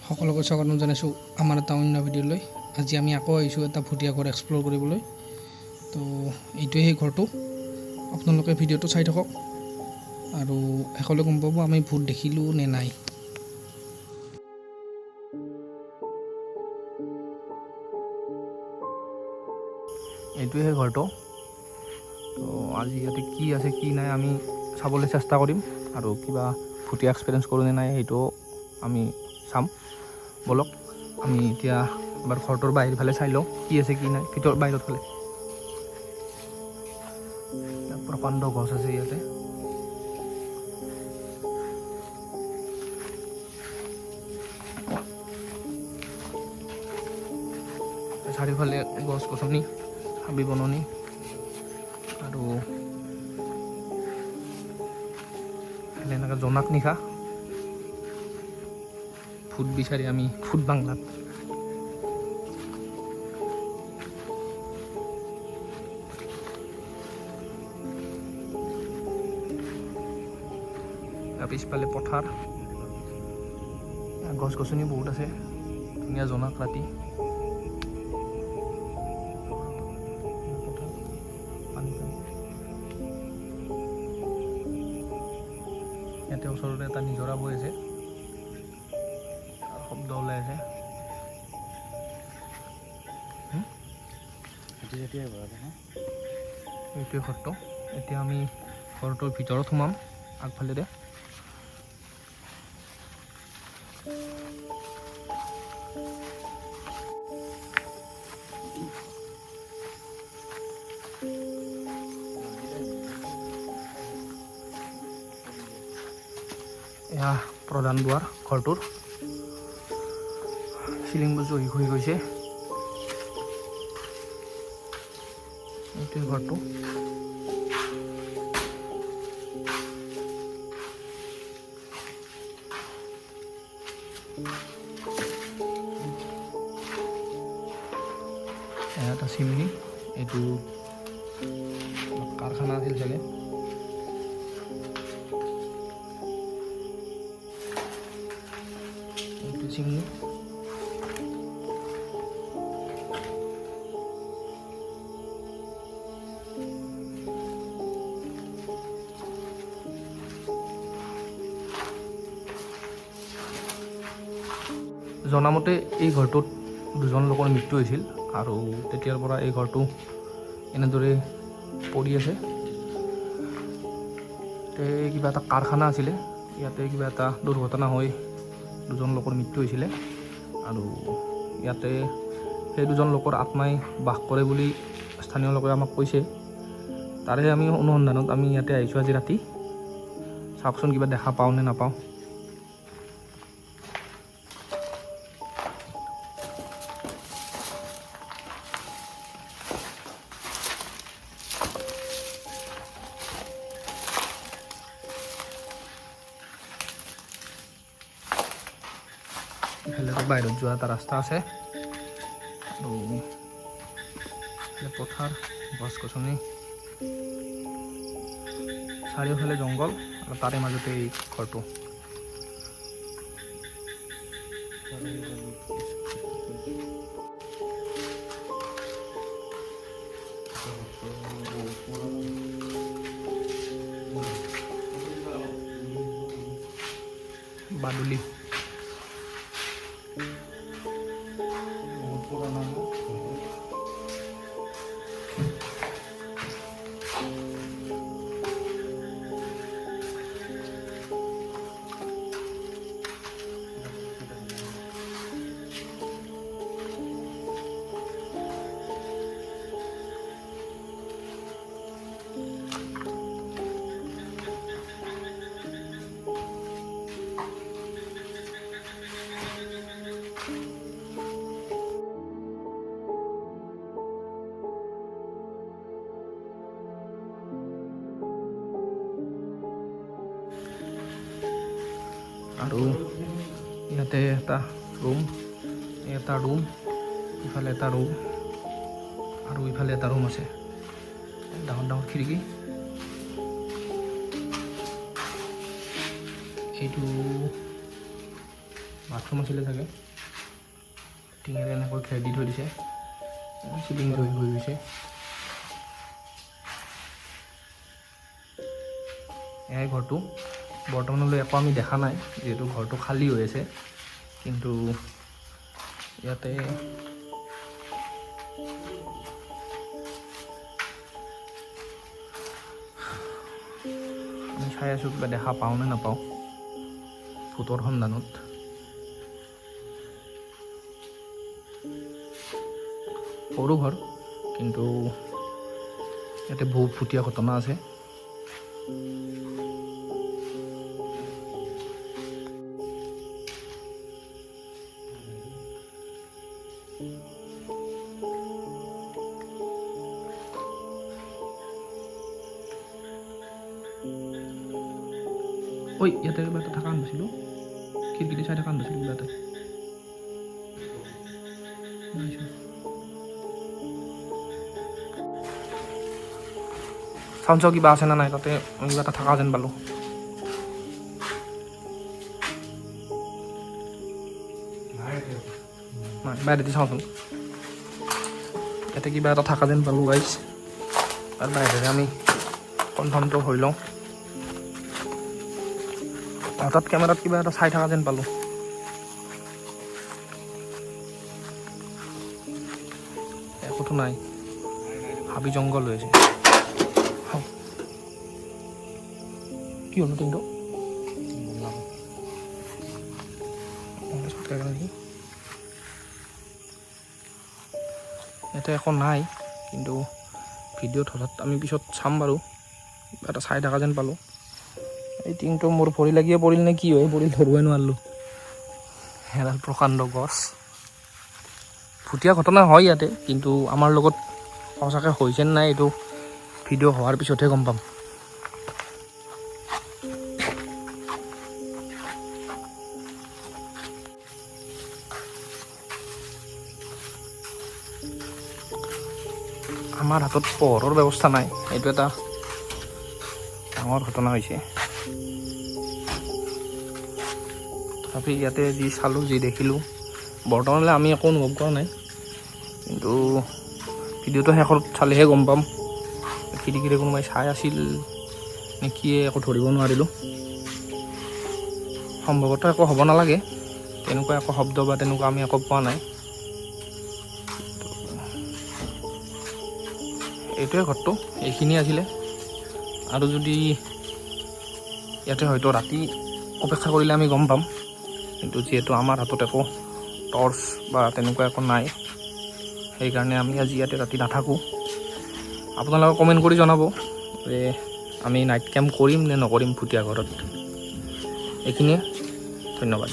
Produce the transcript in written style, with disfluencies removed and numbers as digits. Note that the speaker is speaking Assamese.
সকলোকে স্বাগতম জনাইছোঁ আমাৰ এটা অন্য ভিডিঅ'লৈ। আজি আমি আকৌ আহিছোঁ এটা ভুটীয়া ঘৰ এক্সপ্ল'ৰ কৰিবলৈ। তো এইটোৱে সেই ঘৰটো, আপোনালোকে ভিডিঅ'টো চাই থাকক আৰু শেষলৈ গম পাব আমি ভূত দেখিলোঁ নে নাই। এইটোৱে সেই ঘৰটো। তো আজি ইয়াতে কি আছে কি নাই আমি চাবলৈ চেষ্টা কৰিম আৰু কিবা ভুটীয়া এক্সপিৰিয়েঞ্চ কৰোঁ নে নাই সেইটো আমি চাম। বলক আমি এতিয়া এবাৰ ঘৰটোৰ বাহিৰ ফালে চাই লওঁ কি আছে কি নাই। ভিতৰ বাহিৰত ফালে প্ৰকাণ্ড গছ আছে ইয়াতে। চাৰিওফালে গছ গছনি, হাবি বননি আৰু এনেকৈ জোনাক নিশা ভূত বিচাৰি আমি ভূত বাংলাত। পিছফালে পথাৰ, গছ গছনি বহুত আছে, ধুনীয়া জোনাক ৰাতি। ইয়াতে ওচৰতে এটা নিজৰা বৈ আছে, শব্দ ওলাই আছে। এইটোৱে ঘৰটো। এতিয়া আমি ঘৰটোৰ ভিতৰত সোমাম আগফালেৰে। এয়া প্ৰধান দুৱাৰ ঘৰটোৰ। চিলিংবোৰ জহি হৈ গৈছে। এইটোৱে ঘৰটো। এটা চিমনি, এইটো কাৰখানা আছিল চাগে। এইটো চিমনি। জনামতে এই ঘৰটোত দুজন লোকৰ মৃত্যু হৈছিল আৰু তেতিয়াৰ পৰা এই ঘৰটো এনেদৰে পৰি আছে। কিবা এটা কাৰখানা আছিলে, ইয়াতে কিবা এটা দুৰ্ঘটনা হৈ দুজন লোকৰ মৃত্যু হৈছিলে আৰু ইয়াতে সেই দুজন লোকৰ আত্মাই বাস কৰে বুলি স্থানীয় লোকে আমাক কৈছে। তাৰে আমি অনুসন্ধানত আমি ইয়াতে আহিছোঁ আজি ৰাতি। চাওকচোন কিবা দেখা পাওঁ নে নাপাওঁ। ইফালে বাহিৰত যোৱা এটা ৰাস্তা আছে আৰু পথাৰ, গছ গছনি, চাৰিওফালে জংঘল আৰু তাৰে মাজতে এই ঘৰটো। বাদুলি আৰু ইয়াতে এটা ৰুম, ইফালে এটা ৰুম আৰু ইফালে এটা ৰুম আছে। ডাঙৰ ডাঙৰ খিৰিকী। এইটো বাথৰুম আছিলে চাগে, টিঙেৰে এনেকৈ খেৰ দি থৈ দিছে, চিলিং হৈ গৈছে। এয়াই ঘৰটো। বৰ্তমানলৈ একো আমি দেখা নাই, যিহেতু ঘৰটো খালী হৈ আছে। কিন্তু ইয়াতে আমি চাই আছোঁ কিবা দেখা পাওঁ নে নাপাওঁ ভূতৰ সন্ধানত। সৰু ঘৰ, কিন্তু ইয়াতে বহুত ভূতীয়া ঘটনা আছে। ঐ ইয়াতে কিবা এটা থকা আনিছিলোঁ, খিৰিকীদি চাই থকা আনিছিলোঁ কিবা এটা। চাউন চাও কিবা আছে না নাই, তাতে কিবা এটা থকা যেন পালোঁ। নাই বাহিৰতে চাওঁচোন, ইয়াতে কিবা এটা থকা যেন পালোঁ গাইজ। তাৰ বাহিৰেৰে আমি কনফাৰ্মটো হৈ লওঁ। হঠাৎ কেমেৰাত কিবা এটা চাই থকা যেন পালোঁ। একোতো নাই, হাবি জংঘল হৈ আছে। কি হ'ল কিন্তু ইয়াতে একো নাই, কিন্তু ভিডিঅ'ত হঠাৎ আমি পিছত চাম বাৰু। কিবা এটা চাই থকা যেন পালোঁ। এই টিংটো মোৰ ভৰি লাগিয়ে পৰিল নে কি হয়, পৰিল ধৰিবই নোৱাৰিলোঁ। এডাল প্ৰকাণ্ড গছ। ভুটীয়া ঘটনা হয় ইয়াতে, কিন্তু আমাৰ লগত সঁচাকৈ হৈছে নাই এইটো ভিডিঅ' হোৱাৰ পিছতহে গম পাম। আমাৰ হাতত পোহৰৰ ব্যৱস্থা নাই, এইটো এটা ডাঙৰ ঘটনা হৈছে। তথাপি ইয়াতে যি চালোঁ, যি দেখিলোঁ, বৰ্তমানলৈ আমি একো অনুভৱ কৰা নাই। কিন্তু ভিডিঅ'টো শেষত চালেহে গম পাম, খিৰিকীৰে কোনোবাই চাই আছিল নে কিয়ে, একো ধৰিব নোৱাৰিলোঁ। সম্ভৱতঃ একো হ'ব নালাগে, তেনেকুৱা একো শব্দ বা তেনেকুৱা আমি একো পোৱা নাই। এইটোৱে ঘৰটো, এইখিনি আছিলে। আৰু যদি ইয়াতে হয়তো ৰাতি অপেক্ষা কৰিলে আমি গম পাম, কিন্তু যিহেতু আমাৰ হাতত একো টৰ্চ বা তেনেকুৱা একো নাই, সেইকাৰণে আমি আজি ইয়াতে ৰাতি নাথাকোঁ। আপোনালোকে কমেণ্ট কৰি জনাব যে আমি নাইট কেম্প কৰিম নে নকৰিম ভুটীয়া ঘৰত। এইখিনিয়ে, ধন্যবাদ।